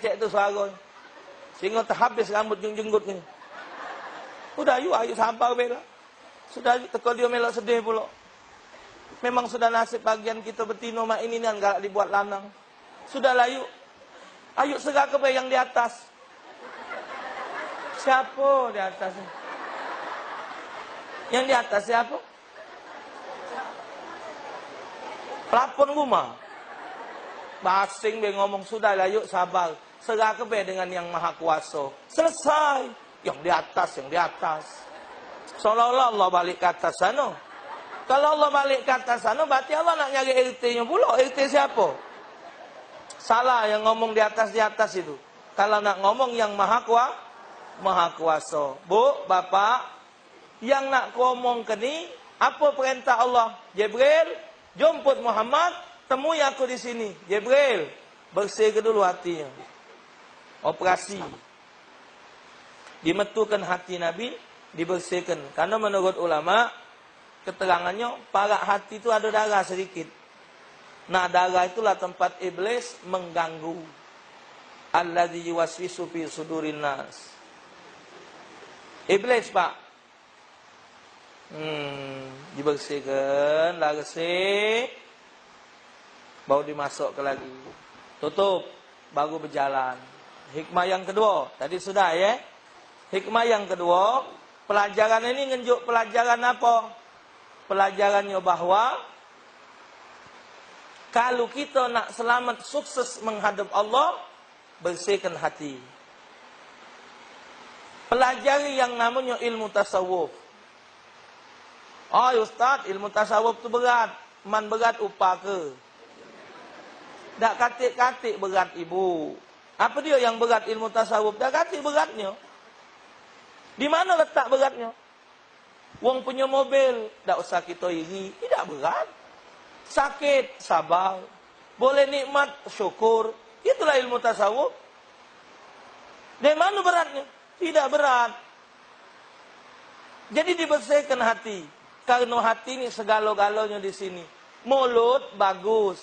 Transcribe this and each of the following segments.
cek tu suara. Sehingga terhabis rambut jenggut ni. Sudah ayu sabar bela. Sudah teko dia melok sedih pula. Memang sudah nasib bagian kita betino mak ini kan galak dibuat lanang. Sudah layu. Ayo segak ke yang di atas. Siapa di atas? Yang di atas siapa? Pelapon rumah. Basing dia ngomong sudah layu sabar. Segak ke dengan yang maha kuasa. Selesai. Yang di atas. Seolah-olah Allah balik ke atas sana. Kalau Allah balik ke atas sana, berarti Allah nak nyari RT-nya pula. RT siapa? Salah yang ngomong di atas itu. Kalau nak ngomong yang maha kuasa. Bu, bapak, yang nak ngomong ke ni, apa perintah Allah? Jibril, jemput Muhammad, temui aku di sini. Jibril, bersihkan dulu hatinya. Operasi. Dimetukan hati Nabi, dibersihkan. Karena menurut ulama, keterangannya, parak hati itu ada darah sedikit. Nah, darah itulah tempat iblis mengganggu. Alladzi yuwaswisu fi sudurin nas. Iblis, Pak. Dibersihkan, bersih. Baru dimasukkan lagi. Tutup, baru berjalan. Hikmah yang kedua, tadi sudah ya. Hikmah yang kedua, pelajaran ini ngenjuk pelajaran apa? Pelajarannya bahwa kalau kita nak selamat sukses menghadap Allah, bersihkan hati. Pelajari yang namanya ilmu tasawuf. Oh Ustaz, ilmu tasawuf tu berat. Man berat upah ke? Tak katik-katik berat ibu. Apa dia yang berat ilmu tasawuf? Tak katik beratnya. Di mana letak beratnya? Wong punya mobil, tak usah kita iri, tidak berat. Sakit, sabar. Boleh nikmat, syukur. Itulah ilmu tasawuf. Dari mana beratnya? Tidak berat. Jadi dibersihkan hati. Karena hati ini segala-galanya di sini. Mulut bagus.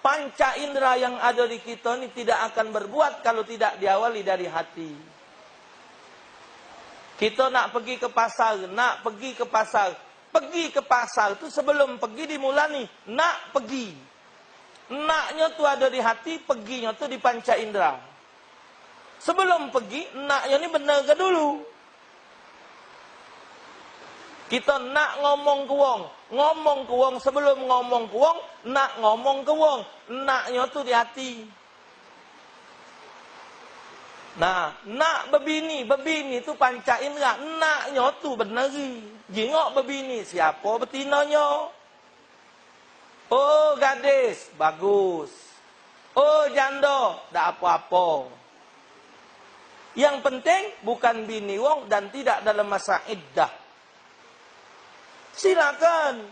Panca indera yang ada di kita ini tidak akan berbuat kalau tidak diawali dari hati. Kita nak pergi ke pasar, Pergi ke pasar tu sebelum pergi dimulai, nak pergi. Naknya tu ada di hati, perginya tu di panca indera. Sebelum pergi, naknya ni benar ke dulu? Kita nak ngomong ke wong, sebelum ngomong ke wong, nak ngomong ke wong. Naknya tu di hati. Nah, nak berbini tu panca indera. Naknya tu benari. Jengok berbini, siapa betinanya? Oh, gadis, bagus. Oh, janda, tak apa-apa. Yang penting bukan bini wong dan tidak dalam masa iddah. Silakan.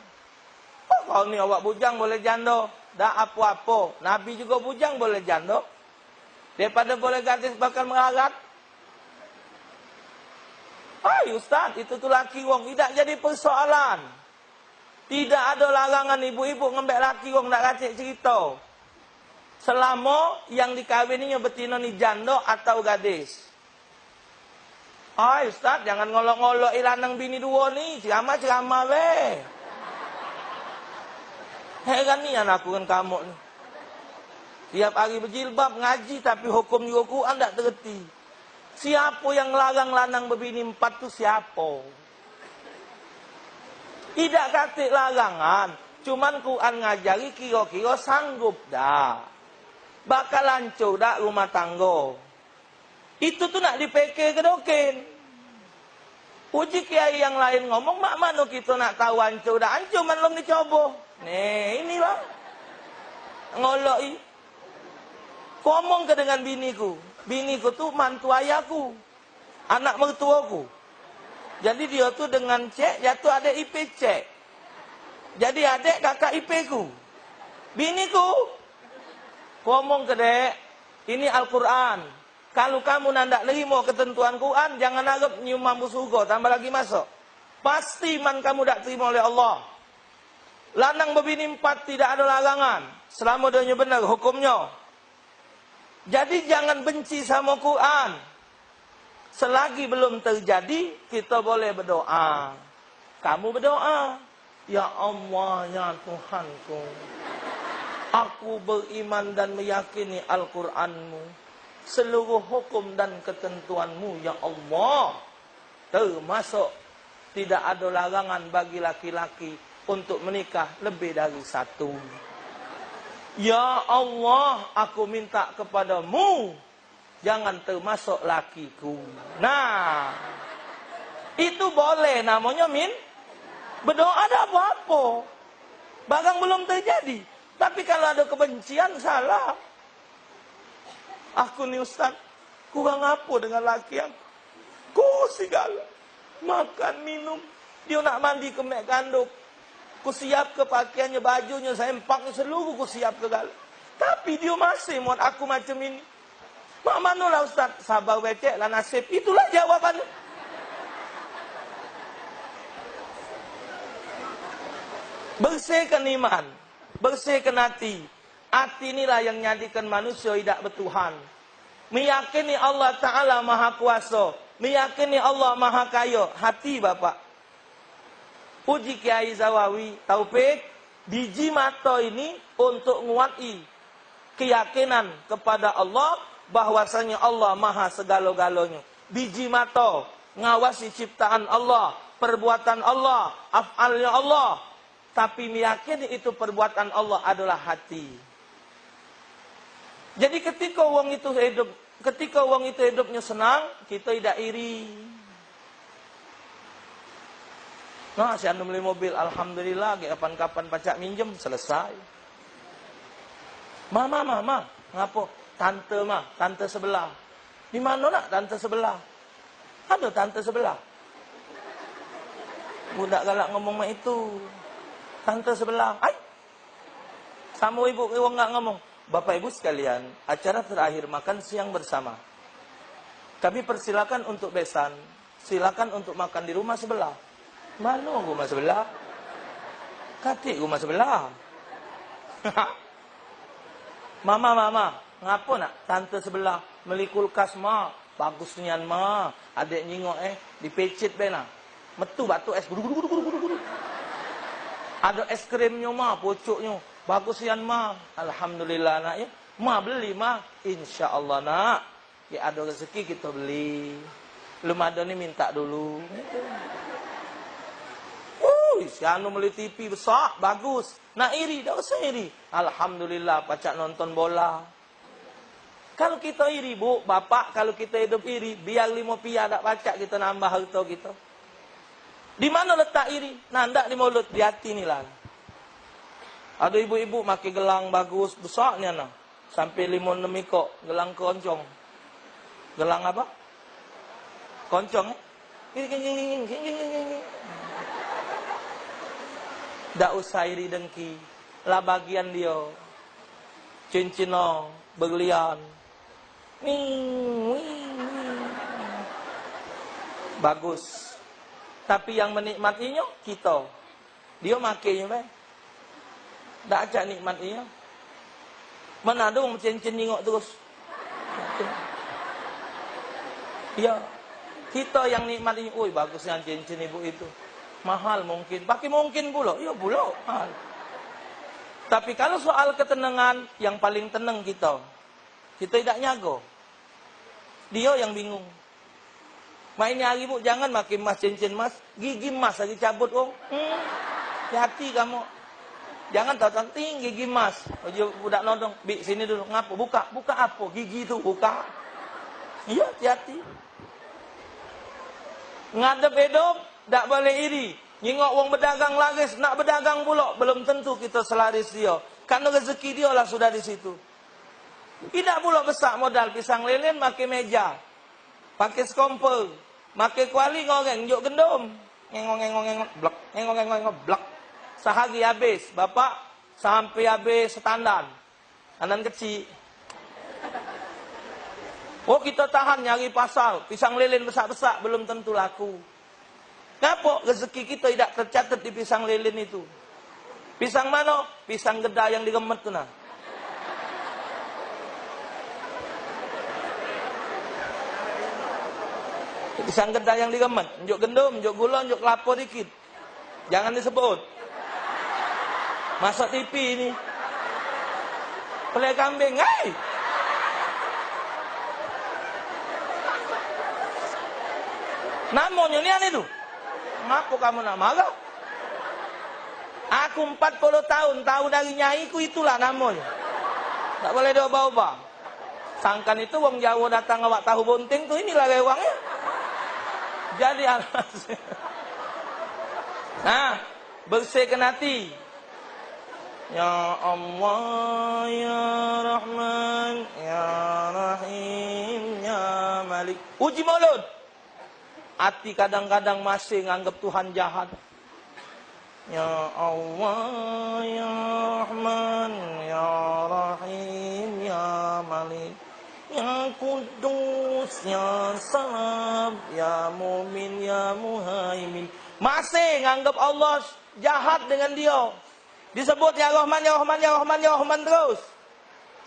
Oh, kau ni awak bujang boleh janda, tak apa-apa. Nabi juga bujang boleh janda. Daripada boleh gadis bakal melarat. Hai Ustaz, itu tu laki wong. Tidak jadi persoalan. Tidak ada larangan ibu-ibu ngambil laki wong nak kacik cerita. Selama yang dikawininya betina ni janda atau gadis. Hai Ustaz, jangan ngolok-ngolok lanang bini dua ni. Ceramah-ceramah weh. Heran ni anak aku kan kamu ni. Tiap hari berjilbab, ngaji, tapi hukum juga Quran tak tergerti. Siapa yang larang lanang berbini 4 tu siapa? Tidak kata larangan. Cuman Quran ngajari kira-kira sanggup dah. Bakal hancur dah rumah tangga. Itu tu nak dipikir ke dokin. Uji kiai yang lain ngomong, mak mana kita nak tahu hancur dah. Hancur man belum dicoba. Nih, inilah. Ngolok ngomong ke dengan biniku. Biniku tu mantu ayahku. Anak mertuaku. Jadi dia tu dengan cek, dia tu ada IP cek. Jadi adik kakak IP ku. Biniku. Ngomong ke dek, ini Al-Quran. Kalau kamu nandak nerima ketentuan Quran, jangan harap nyium mampu surga, tambah lagi masuk. Pasti man kamu tak terima oleh Allah. Lanang berbini 4 tidak ada larangan. Selama dia benar hukumnya. Jadi jangan benci sama Quran. Selagi belum terjadi, kita boleh berdoa. Kamu berdoa, ya Allah, ya Tuhanku, aku beriman dan meyakini Al-Quranmu, seluruh hukum dan ketentuanmu, ya Allah. Termasuk tidak ada larangan bagi laki-laki untuk menikah lebih dari satu. Ya Allah, aku minta kepadamu, jangan termasuk lakiku. Nah, itu boleh, namanya berdoa, ada apa-apa. Barang belum terjadi. Tapi kalau ada kebencian, salah. Aku ni Ustaz, kurang apa dengan laki aku? Ku segala. Makan, minum. Dia nak mandi ke mek kanduk. Ku siap ke pakaiannya, bajunya, sempaknya, seluruh ku siap ke galak. Tapi dia masih buat aku macam ini. Mak manalah Ustaz? Sabar becek lah nasib. Itulah jawabannya. Bersihkan iman. Bersihkan hati. Hati inilah yang menjadikan manusia tidak bertuhan. Meyakini Allah Ta'ala Maha Kuasa. Meyakini Allah Maha Kaya. Hati Bapak. Puji Kiai Zawawi Taufik, biji mata ini untuk nguati keyakinan kepada Allah bahwasanya Allah Maha segala-galanya. Biji mata ngawasi ciptaan Allah, perbuatan Allah, af'alnya Allah, tapi meyakini itu perbuatan Allah adalah hati. Jadi ketika wong itu hidupnya senang, kita tidak iri. Nah, si anu beli mobil, alhamdulillah, kapan-kapan pacak minjem, selesai. Mama, ngapo? Tante sebelah. Di mana nak tante sebelah? Ada tante sebelah. Budak galak ngomong mak itu. Tante sebelah. Ay. Sama ibu nggak ngomong. Bapak ibu sekalian, acara terakhir makan siang bersama. Kami persilakan untuk besan. Silakan untuk makan di rumah sebelah. Mana rumah sebelah? Katik rumah sebelah. Mama, ngapo nak tante sebelah beli kulkas ma, bagus nian ma. Adik nyingok dipecit bena. Metu batu es guru. Ada es krimnya ma, pucuknya. Bagus nian ma. Alhamdulillah nak ya. Ma beli ma, insyaallah nak. Ya ada rezeki kita beli. Belum ada ni minta dulu. Si anu beli TV besar, bagus. Nak iri, tak usah iri. Alhamdulillah, pacak nonton bola. Kalau kita iri, bu, bapak, kalau kita hidup iri, biar 5 pia tak pacak kita nambah harta kita. Di mana letak iri? Nandak di mulut, di hati ni lah. Ada ibu-ibu pakai gelang bagus, besarnya nah. Sampai 5-6 ikut, gelang keroncong. Gelang apa? Koncong, tak usah iri dengki. Lah bagian dia. Cincin berlian. Bagus. Tapi yang menikmatinya kita. Dia makainya. Tak acak nikmatinya. Mana ada orang cincin nengok terus. Ya. Kita yang nikmatinya. Oi, bagusnya cincin ibu itu. Mahal mungkin. Pakai mungkin pula. Ya pula. Mahal. Tapi kalau soal ketenangan, yang paling tenang kita. Kita tidak nyago. Dia yang bingung. Mainnya hari bu, jangan pakai emas, cincin emas. Gigi emas lagi cabut om. Hati-hati kamu. Jangan tahu gigi emas. Budak nodong. Bi, sini dulu. Ngapa? Buka. Buka apa? Gigi itu buka. Iya, hati-hati. Ngadep hidup. Tak boleh iri. Nyingok wong berdagang laris, nak berdagang pula. Belum tentu kita selaris dia. Karena rezeki dia lah sudah di situ. Tidak pula besar modal pisang lilin, pakai meja. Pakai skompel. Pakai kuali ngoreng, juk gendum. Ngengong, blok. Ngengong, blok. Sehari habis. Bapak, sampai habis setandan. Anan kecil. Oh, kita tahan nyari pasar. Pisang lilin besar-besar, belum tentu laku. Kenapa rezeki kita tidak tercatat di pisang lilin itu? Pisang mana? Pisang geda yang diremet tu nah. Pisang kedah yang diremet, unjuk gendum, unjuk gula, unjuk kelapa dikit. Jangan disebut. Masuk TV ni. Pelai kambing, hai! Namanya ni aneh tu. Kenapa kamu nak marah? Aku 40 tahun, tahu dari nyai ku itulah namanya. Tak boleh diubah-ubah. Sangkan itu wong Jawa datang awak tahu bunting tu inilah rewangnya. Jadi alhasil. Nah, bersihkan hati. Ya Allah, Ya Rahman, Ya Rahim, Ya Malik. Uji mulut. Hati kadang-kadang masih nganggap Tuhan jahat. Ya Allah, Ya Rahman, Ya Rahim, Ya Malik, Ya Kudus, Ya Salam, Ya Mumin, Ya Muhaimin. Masih nganggap Allah jahat dengan dia. Disebut Ya Rahman, Ya Rahman, Ya Rahman, Ya Rahman terus.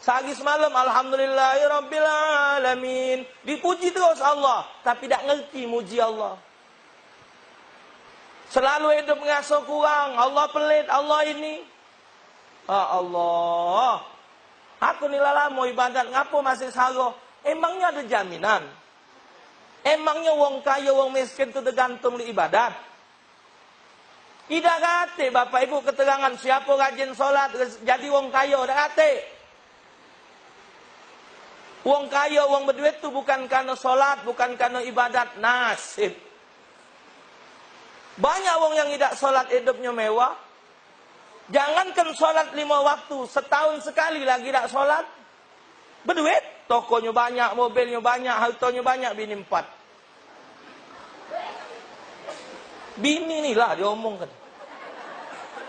Sehari semalam, Alhamdulillahirabbil alamin. Dipuji terus Allah, tapi tak ngerti muji Allah. Selalu hidup mengasuh kurang. Allah pelit, Allah ini. Allah. Aku ni lama ibadat, ngapo masih salah? Emangnya ada jaminan? Emangnya wong kaya, wong miskin tu tergantung di ibadat? Tidak kate, Bapak Ibu keterangan siapa rajin solat jadi wong kaya, tak kate. Wong kaya, wong berduit tu bukan karena solat, bukan karena ibadat, nasib. Banyak wong yang tidak solat hidupnya mewah. Jangankan solat 5 waktu, setahun sekali lagi tak solat. Berduit, tokonya banyak, mobilnya banyak, hartanya banyak, bini 4. Bini ni lah dia omongkan.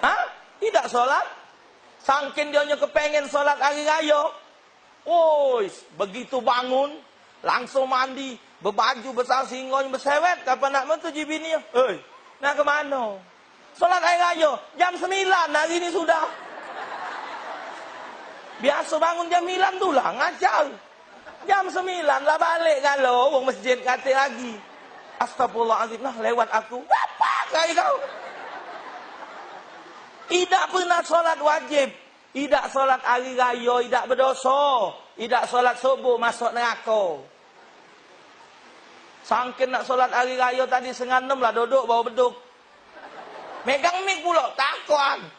Hah? Tidak solat? Sangkin dia kepengen solat hari raya. Woi, begitu bangun, langsung mandi, berbaju besar singonya bersewet, kapan nak menuju bini? Nak ke mana? Solat hari raya, jam 9 hari ini sudah. Biasa bangun jam 9 tu lah, ngajar. Jam 9 lah balik kalau orang masjid kata lagi. Astagfirullahaladzim, nah lewat aku. Apa kaya kau? Tidak pernah solat wajib. Tidak solat hari raya, tidak berdosa. Tidak solat subuh, masuk neraka. Sangkin nak solat hari raya tadi 5:30 lah duduk bawa beduk. Megang mik pula, takut.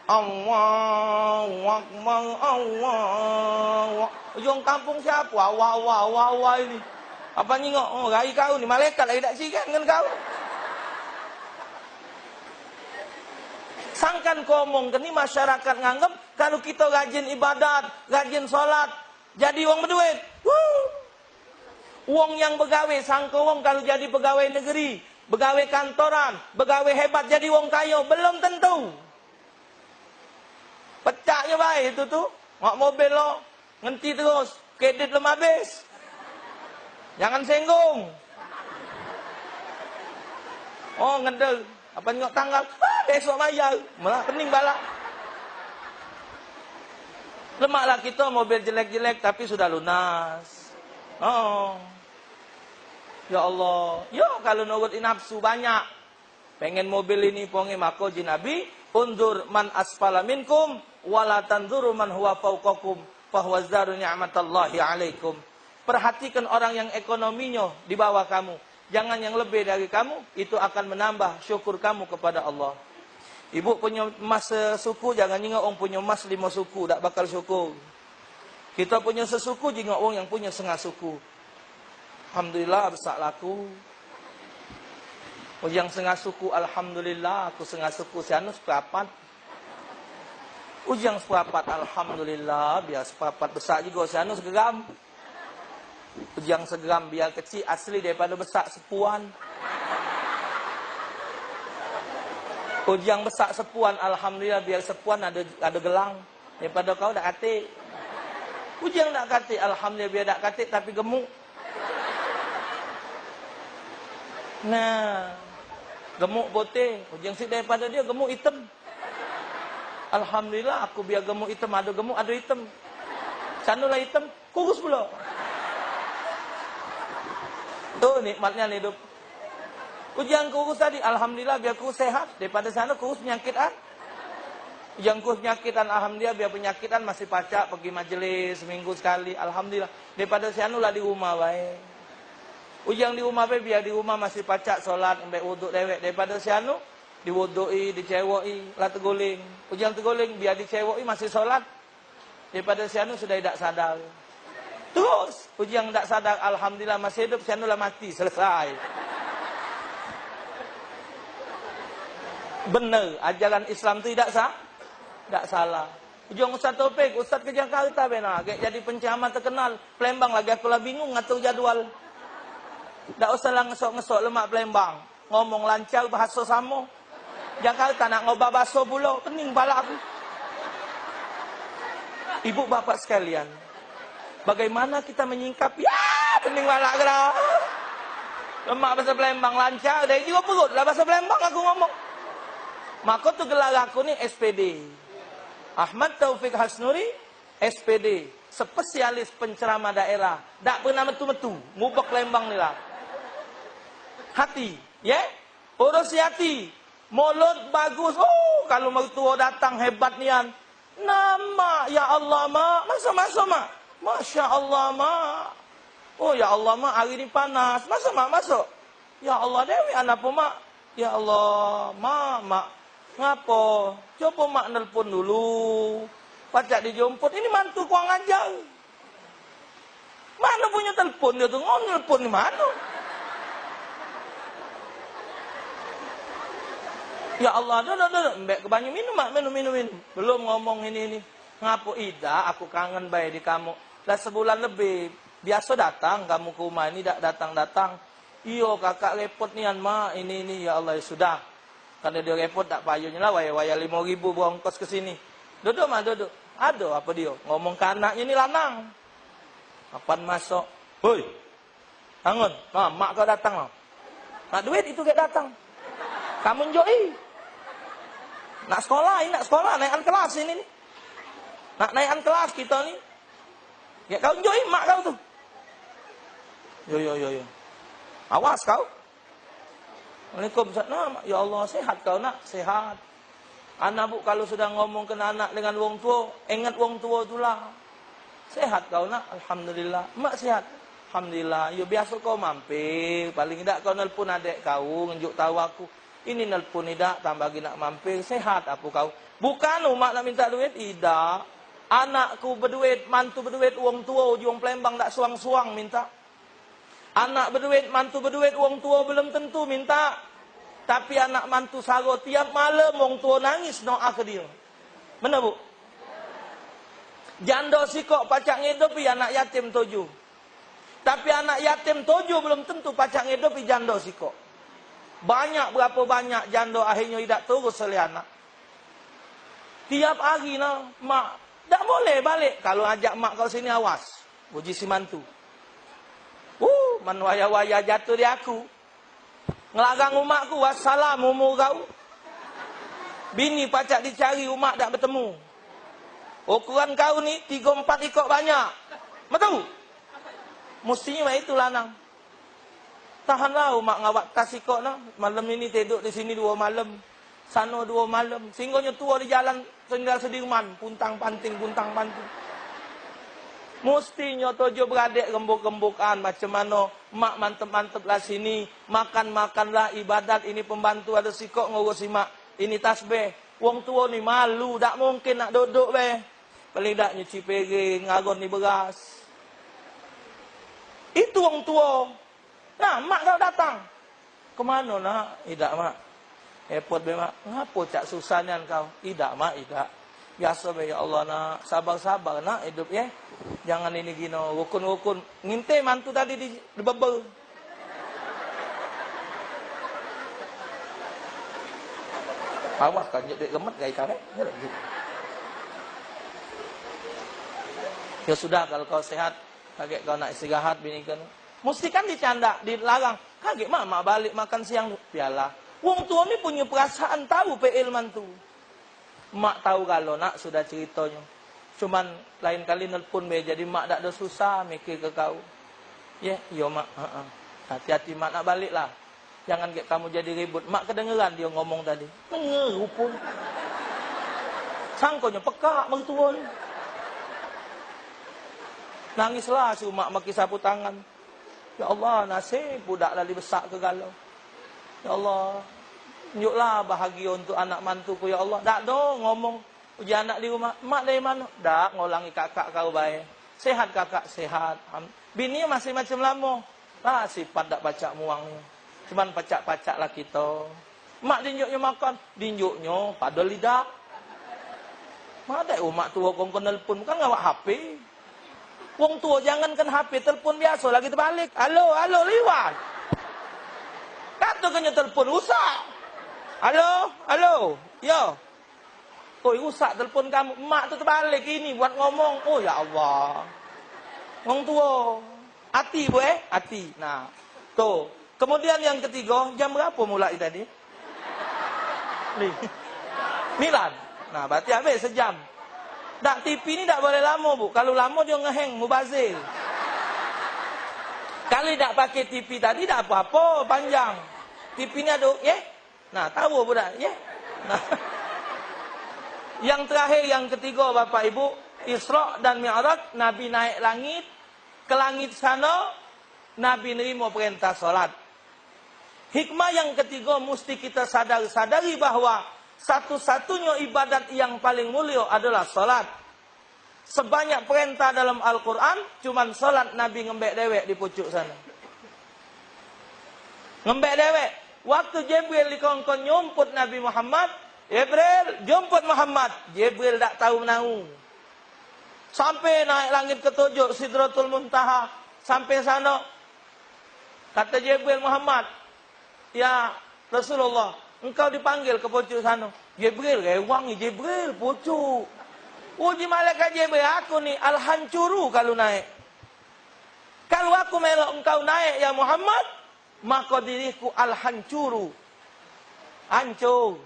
Allahu Akbar, Allah. Ujung kampung siapa? Wah ini. Apa nyingok? Oh, rai kau ni malaikat lagi tak sikan kan kau? Sangkan komong ke ni masyarakat nganggap kalau kita rajin ibadat, rajin solat, jadi wong berduit. Wong yang begawe, sangka wong kalau jadi pegawai negeri, pegawai kantoran, pegawai hebat jadi wong kaya, belum tentu. Pecahnya baik itu tu. Mak mobil lo, ngenti terus, kredit belum habis. Jangan senggung. Oh, ngedel. Apa nyok tanggal? Besok bayar. Malah pening balak. Lemaklah kita mobil jelek-jelek tapi sudah lunas. Oh. Ya Allah. Ya kalau nurutin nafsu banyak. Pengen mobil ini pongi mako jinabi. Undur man asfala minkum. Wala tanzuru man huwa fauqakum. Fahwazdaru ni'matallahi alaikum. Perhatikan orang yang ekonominya di bawah kamu. Jangan yang lebih dari kamu. Itu akan menambah syukur kamu kepada Allah. Ibu punya emas sesuku, jangan ingat orang punya emas 5 suku. Tak bakal syukur. Kita punya sesuku, jangan orang yang punya setengah suku. Alhamdulillah besar laku. Yang setengah suku, Alhamdulillah. Aku setengah suku, sianu seperempat. Ujang seperempat, Alhamdulillah. Biar seperempat besar juga, sianu segeram. Ujang segeram biar kecil asli daripada besar sepuan. Ujang besar sepuan, Alhamdulillah biar sepuan ada gelang. Daripada kau dah katik. Ujang nak katik, Alhamdulillah biar tak katik tapi gemuk. Nah, gemuk putih. Ujang si daripada dia gemuk hitam. Alhamdulillah aku biar gemuk hitam, ada gemuk ada hitam. Sanulah hitam, kurus pula. Tuh nikmatnya hidup. Ujian kurus tadi, alhamdulillah biar kurus sehat. Daripada sana kurus penyakitan. Ujian kurus penyakitan, alhamdulillah biar penyakitan masih pacak pergi majelis seminggu sekali. Alhamdulillah. Daripada sana lah di rumah baik. Ujian di rumah baik, biar di rumah masih pacak solat, ambil wuduk dewek. Daripada sana diwudui, dicewoi, lah terguling. Ujian terguling, biar dicewoi masih solat. Daripada sana sudah tidak sadar. Terus, ujian tidak sadar, alhamdulillah masih hidup, sana lah mati, selesai. Benar, ajaran Islam itu tidak sah, tidak salah. Ujian Ustaz Taufik, Ustaz ke Jakarta benar, jadi penceramah terkenal. Palembang lagi aku lah bingung ngatur jadual. Tak usah lah ngesok-ngesok lemak Palembang. Ngomong lancar, bahasa sama. Jakarta nak ngobah bahasa pula, pening pala aku. Ibu bapak sekalian, bagaimana kita menyingkapi? Ya, pening pala kena. Lemak bahasa Palembang lancar, dari juga perut lah bahasa Palembang aku ngomong. Maka tu gelar aku ni SPD. Ahmad Taufik Hasnuri, SPD. Spesialis penceramah daerah. Tak pernah metu-metu. Ngubek Lembang ni lah. Hati. Ya? Urusi hati. Mulut bagus. Oh, kalau mertua datang hebat nian. Nama. Ya Allah, Mak. Masuk, Mak. Masya Allah, Mak. Oh, ya Allah, Mak. Hari ni panas. Masuk, Mak. Masuk. Ya Allah, Dewi. Anak apa, Mak? Ya Allah, Mak. Ngapa? Coba mak nelpon dulu. Pacak dijemput. Ini mantu kurang ajar. Mana punya telepon dia tu? Ngau nelpon di mana? Ya Allah, dah. Mbak ke banyu minum, mak. Minum. Belum ngomong ini. Ngapa? Ida, aku kangen baik di kamu. Dah sebulan lebih. Biasa datang kamu ke rumah ini, tak datang. Iyo, kakak repot nian, mak. Ini. Ya Allah, ya sudah. Kalau dia repot tak payahnya lah, waya 5.000 berongkos ke sini. Duduk. Aduh, apa dia? Ngomong ke anaknya ni lanang. Kapan masuk? Hoi, bangun. Mak kau datang lah. Nak duit itu kayak datang. Kamu enjoy. Nak sekolah, naikkan kelas ini nih. Nak naikkan kelas kita ni. Ya kau enjoy, mak kau tu. Yo. Awas kau. Waalaikumsalam. Ya Allah, sehat kau nak? Sehat. Anak bu, kalau sudah ngomong ke anak dengan wong tua, ingat wong tua itulah. Sehat kau nak? Alhamdulillah. Mak sehat. Alhamdulillah. Ya biasa kau mampir. Paling tidak kau nelpon adik kau, nunjuk tahu aku. Ini nelpon tidak, tambah lagi nak mampir. Sehat apa kau? Bukan mak nak minta duit? Tidak. Anakku berduit, mantu berduit, wong tua, ujung Palembang tak suang-suang minta. Anak berduit, mantu berduit, wong tua belum tentu minta. Tapi anak mantu saro tiap malam wong tua nangis doa ke dia. Mana bu? Janda sikok pacak ngedopi anak yatim 7. Tapi anak yatim 7 belum tentu pacak ngedopi janda sikok. Berapa banyak janda akhirnya tidak terus oleh anak. Tiap hari mak tak boleh balik. Kalau ajak mak kau sini awas. Puji si mantu. Man waya-waya jatuh di aku. Ngelarang umakku, wassalam umur kau. Bini pacak dicari, umak tak bertemu. Ukuran kau ni 3-4 ikut banyak. Betul? Mestinya itu lanang. Tahanlah umak ngawak tas ikut nah. Malam ini tidur di sini 2 malam. Sana 2 malam. Sehingga tua di jalan tinggal Sudirman. Puntang-panting. Mestinya 7 beradik gembuk-gembukan. Macam mana mak mantep-mantep lah sini. Makan-makanlah ibadat. Ini pembantu ada sikok ngurusi mak. Ini tasbih. Wong tua ni malu. Tak mungkin nak duduk beh. Paling tak nyuci piring. Ngagon ni beras. Itu wong tua. Nah, mak kau datang. Kemana nak? Tidak mak. Repot be mak. Ngapa cak susahnya kau? Tidak mak, tidak. Biasa be ya Allah nak. Sabar-sabar nak hidup ya. Jangan ini gini, rukun-rukun. Nginte mantu tadi di bebel. Awas kan jadi gemet gaya kare. Ya sudah kalau kau sehat, kaget kau nak istirahat bini kan. Mesti kan dicanda, dilarang. Kaget mak balik makan siang piala. Wong tua ni punya perasaan tahu PL mantu. Mak tahu kalau nak sudah ceritanya. Cuman lain kali nelpon be jadi mak tak ada susah mikir ke kau. Ya, yo mak. Hati-hati mak nak balik lah. Jangan kamu jadi ribut. Mak kedengeran dia ngomong tadi. Denger rupun. Sangkonya pekak mertua ni. Nangislah si mak maki sapu tangan. Ya Allah, nasib budak lali besar ke galau. Ya Allah, tunjuklah bahagia untuk anak mantuku ya Allah. Tak dong ngomong uji anak di rumah. Mak dari mana? Tak ngolangi kakak kau baik. Sehat kakak, sehat. Bini masih macam lama. Sifat tak pacak muangnya. Cuman pacak-pacak lah kita. Mak dinjuknya makan. Dinjuknya pada lidah. Mak ada mak tua kong nelpon. Bukan ngawak HP. Wong tua jangankan HP. Telpon biasa lagi terbalik. Halo, halo, liwat. Kata kena telpon rusak. Halo, halo. Yo. Oi, rusak telpon kamu. Mak tu terbalik ini buat ngomong. Oh ya Allah. Wong tua. Hati bu hati. Nah, tuh. Kemudian yang ketiga, jam berapa mulai tadi? 9. Nah, berarti habis sejam. Tak, TV ni tak boleh lama bu. Kalau lama dia ngeheng, mubazir. Kalau tak pakai TV tadi tak apa-apa, panjang. TV ni ada, ya? Nah, tahu budak, ya? Nah. Yang terakhir, yang ketiga Bapak Ibu, Isra dan Mi'raj, Nabi naik langit. Ke langit sana, Nabi nerima perintah solat. Hikmah yang ketiga, mesti kita sadari bahwa satu-satunya ibadat yang paling mulia adalah solat. Sebanyak perintah dalam Al-Quran, cuman solat Nabi ngembek dewek di pucuk sana. Ngembek dewek. Waktu Jibril dikongkon nyumput Nabi Muhammad, Jibril jemput Muhammad. Jibril tak tahu menau. Sampai naik langit ketujuh, Sidratul Muntaha. Sampai sana, kata Jibril Muhammad, ya Rasulullah, engkau dipanggil ke pucuk sana. Jibril, rewang ni Jibril, pucuk. Uji malaikat Jibril, aku ni al-hancuru kalau naik. Kalau aku melok engkau naik ya Muhammad, maka diriku al-hancuru. Hancur.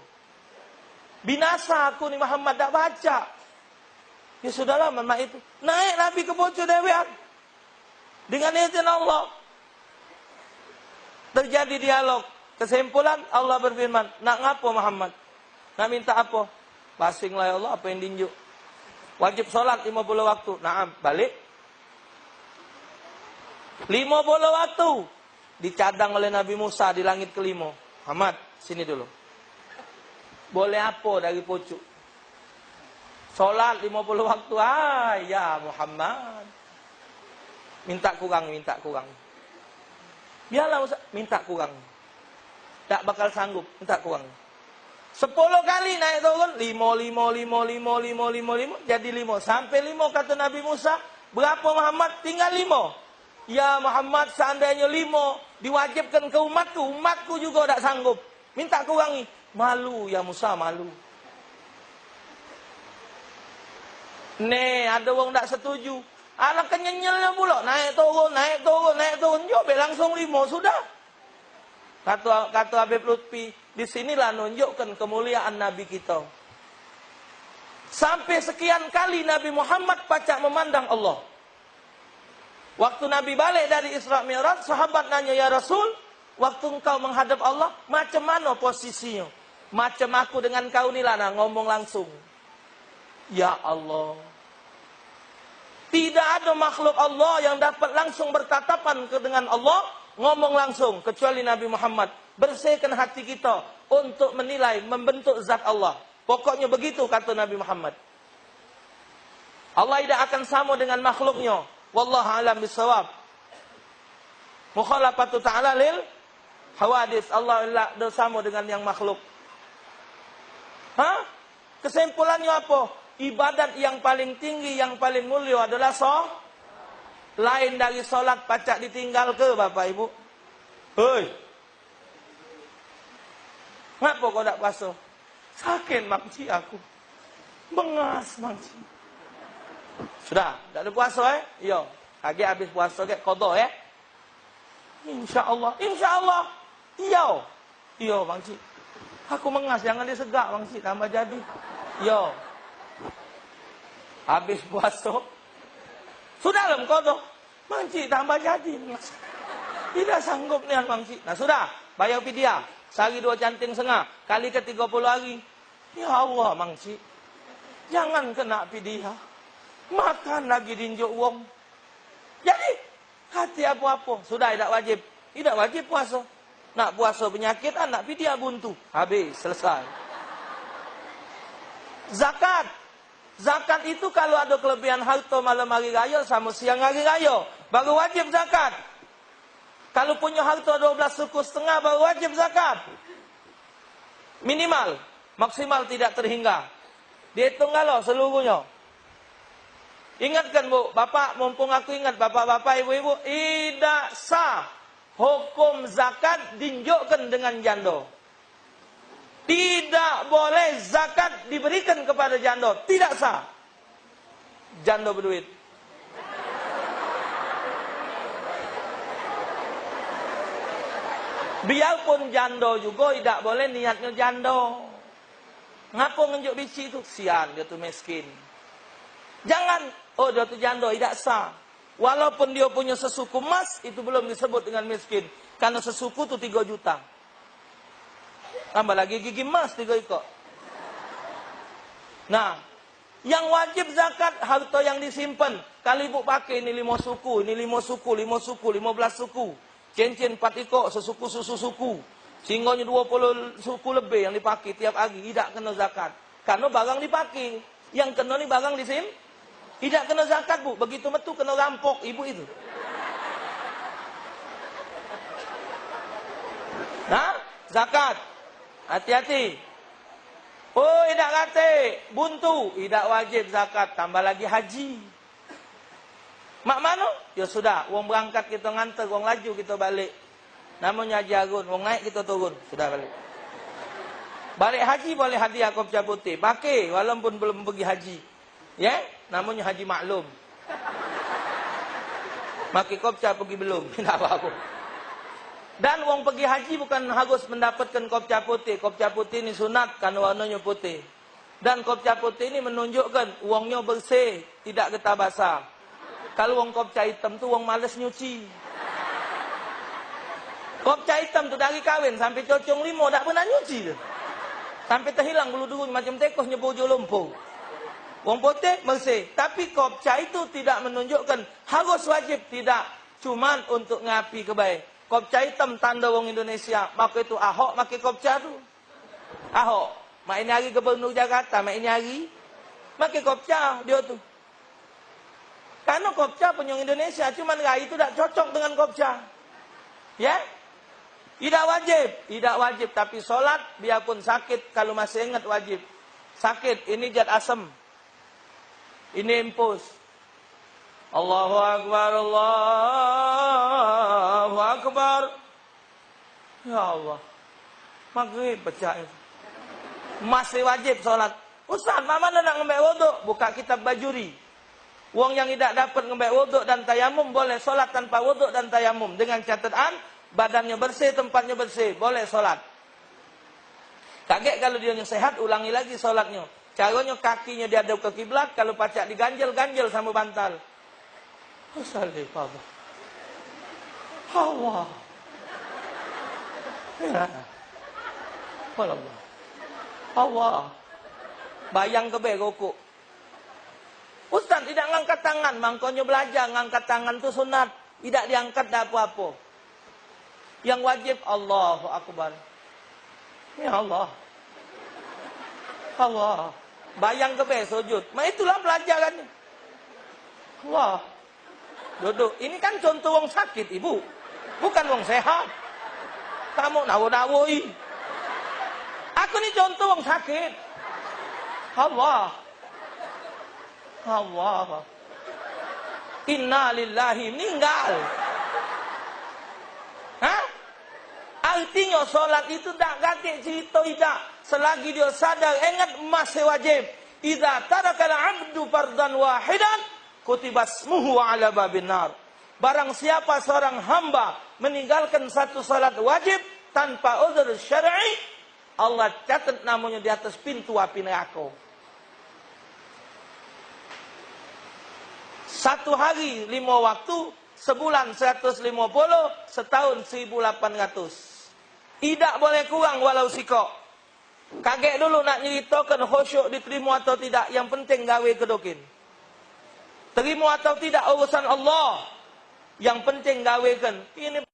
Binasa aku ni Muhammad tak baca. Ya sudahlah memang itu. Naik Nabi ke pucuk dewek. Dengan izin Allah. Terjadi dialog. Kesimpulan Allah berfirman, nak ngapa Muhammad? Nak minta apa? Basinglah ya Allah apa yang dinjuk. Wajib solat 50 waktu. Naam, balik. 50 waktu. Dicadang oleh Nabi Musa di langit kelima. Muhammad, sini dulu. Boleh apa dari pucuk? Solat 50 waktu. Ya Muhammad. Minta kurang, minta kurang. Biarlah Musa, minta kurang. Tak bakal sanggup, minta kurang. 10 kali naik turun, 5, jadi 5. Sampai 5 kata Nabi Musa, berapa Muhammad? Tinggal 5. Ya Muhammad, seandainya 5 diwajibkan ke umatku juga tak sanggup. Minta kurangi. Malu ya Musa, malu. Ada orang tak setuju. Anak kenyenyelnya pula. Naik turun. Jom langsung 5. Sudah. Kata Habib Lutfi. Disinilah nunjukkan kemuliaan Nabi kita. Sampai sekian kali Nabi Muhammad pacak memandang Allah. Waktu Nabi balik dari Isra Mi'raj, sahabat nanya, ya Rasul, waktu engkau menghadap Allah, macam mana posisinya? Macam aku dengan kau ni lah, ngomong langsung. Ya Allah. Tidak ada makhluk Allah yang dapat langsung bertatapan dengan Allah, ngomong langsung, kecuali Nabi Muhammad. Bersihkan hati kita untuk menilai, membentuk zat Allah. Pokoknya begitu kata Nabi Muhammad. Allah tidak akan sama dengan makhluknya. Wallahu a'lam bissawab. Mukhalafatu ta'ala lil hawadis. Allah tidak sama dengan yang makhluk. Kesimpulannya apa? Ibadat yang paling tinggi, yang paling mulia adalah lain dari solat pacak ditinggal ke Bapak Ibu? Hei. Kenapa kau tak puasa? Sakit makcik aku. Bengas makcik. Sudah, tak ada puasa Ya. Lagi habis puasa qada InsyaAllah. InsyaAllah. Iya makcik. Aku mengas, jangan disegak makcik, tambah jadi. Habis puasa. Sudah lah qada. Makcik tambah jadi. Tidak sanggup nih Mangsi. Nah sudah, bayar fidyah. Sehari 2 canting setengah. Kali ke 30 hari. Ya Allah Mangsi. Jangan kena fidyah. Makan lagi dinjuk wong. Jadi, hati apa-apa. Sudah tidak wajib. Tidak wajib puasa. Nak puasa penyakit, nak fidyah buntu. Habis, selesai. Zakat. Zakat itu kalau ada kelebihan harta malam hari raya sama siang hari raya. Baru wajib zakat. Kalau punya harta 12 suku setengah baru wajib zakat. Minimal. Maksimal tidak terhingga. Dihitung kalau seluruhnya. Ingatkan Bu, Bapak, mumpung aku ingat Bapak-bapak, Ibu-ibu, tidak sah hukum zakat dinjukkan dengan janda. Tidak boleh zakat diberikan kepada janda. Tidak sah. Janda berduit. Biarpun janda juga tidak boleh niatnya janda. Ngapa ngenjuk biji itu? Sian, dia tu miskin. Jangan, oh dia tu janda, tidak sah. Walaupun dia punya sesuku emas, itu belum disebut dengan miskin. Karena sesuku itu 3 juta. Tambah lagi gigi emas 3 ekor. Nah, yang wajib zakat harta yang disimpan. Kalau ibu pakai ini 5 suku, ini 5 suku, 5 suku, 15 suku. Cincin 4 ekor, sesuku susu suku. Singgahnya 20 suku lebih yang dipakai tiap hari. Tidak kena zakat. Karena barang dipakai. Yang kena ni barang disimpan. Tidak kena zakat Bu. Begitu metu kena rampok ibu itu. Nah, zakat. Hati-hati. Oh, tidak kata. Buntu. Tidak wajib zakat. Tambah lagi haji. Mak mana? Ya sudah. Wong berangkat kita nganter. Wong laju kita balik. Namanya haji Harun. Wong naik kita turun. Sudah balik. Balik haji boleh hadiah kopca putih. Pakai walaupun belum pergi haji. Ya? Namanya haji maklum. Pakai kopca pergi belum. Tidak apa-apa. Dan wong pergi haji bukan harus mendapatkan kopca putih. Kopca putih ini sunat karena warnanya putih. Dan kopca putih ini menunjukkan uangnya bersih, tidak getah basah. Kalau wong kopca hitam tu wong males nyuci. Kopca hitam tu dari kawin sampai cocong 5 tak pernah nyuci tu. Sampai terhilang bulu durung macam tekos nyebu jo lumpur. Wong putih bersih. Tapi kopca itu tidak menunjukkan harus wajib, tidak. Cuman untuk ngapi kebaik. Kopca hitam tanda wong Indonesia. Maka itu Ahok pakai kopca tu. Ahok. Mak ini hari Gubernur Jakarta. Mak ini hari. Pakai kopca dia tu. Karena kopca punya Indonesia. Cuman rai itu tak cocok dengan kopca. Ya. Tidak wajib. Tidak wajib. Tapi solat biarpun sakit. Kalau masih ingat wajib. Sakit. Ini zat asam. Ini impus. Allahu Akbar, Allahu Akbar. Ya Allah. Maghrib baca itu. Masih wajib sholat. Ustaz, mama nak ngambil wuduk. Buka kitab Bajuri. Wong yang tidak dapat ngambil wuduk dan tayamum boleh sholat tanpa wuduk dan tayamum. Dengan catatan, badannya bersih, tempatnya bersih. Boleh sholat. Kaget kalau dia sehat, ulangi lagi sholatnya. Caranya kakinya diadap ke kiblat, kalau pacak diganjel-ganjel sama bantal. Salih Allah. Allah. Ya. Allah. Allah. Bayang ke rokok. Ustaz tidak ngangkat tangan, makanya belajar ngangkat tangan itu sunat. Tidak diangkat dah apa-apa. Yang wajib Allahu Akbar. Ya Allah. Allah. Bayang ke sujud. Itulah pelajarannya. Allah. Duduk. Ini kan contoh wong sakit, Ibu. Bukan wong sehat. Kamu nawo-nawoi. Aku ni contoh wong sakit. Allah. Allah. Inna lillahi, meninggal. Hah? Artinya solat itu tak gatik cerita tidak. Selagi dia sadar, ingat masih wajib. Idza tarakal abdu fardan wahidan kutibasmuhu ala babin nar. Barang siapa seorang hamba meninggalkan satu salat wajib tanpa uzur syar'i, Allah catat namanya di atas pintu api neraka. Satu hari 5 waktu, sebulan 150, setahun 1.800. Tidak boleh kurang walau sikok. Kaget dulu nak nyeritakan khusyuk diterima atau tidak. Yang penting gawe kedokin. Terima atau tidak urusan Allah. Yang penting gawekan. Ini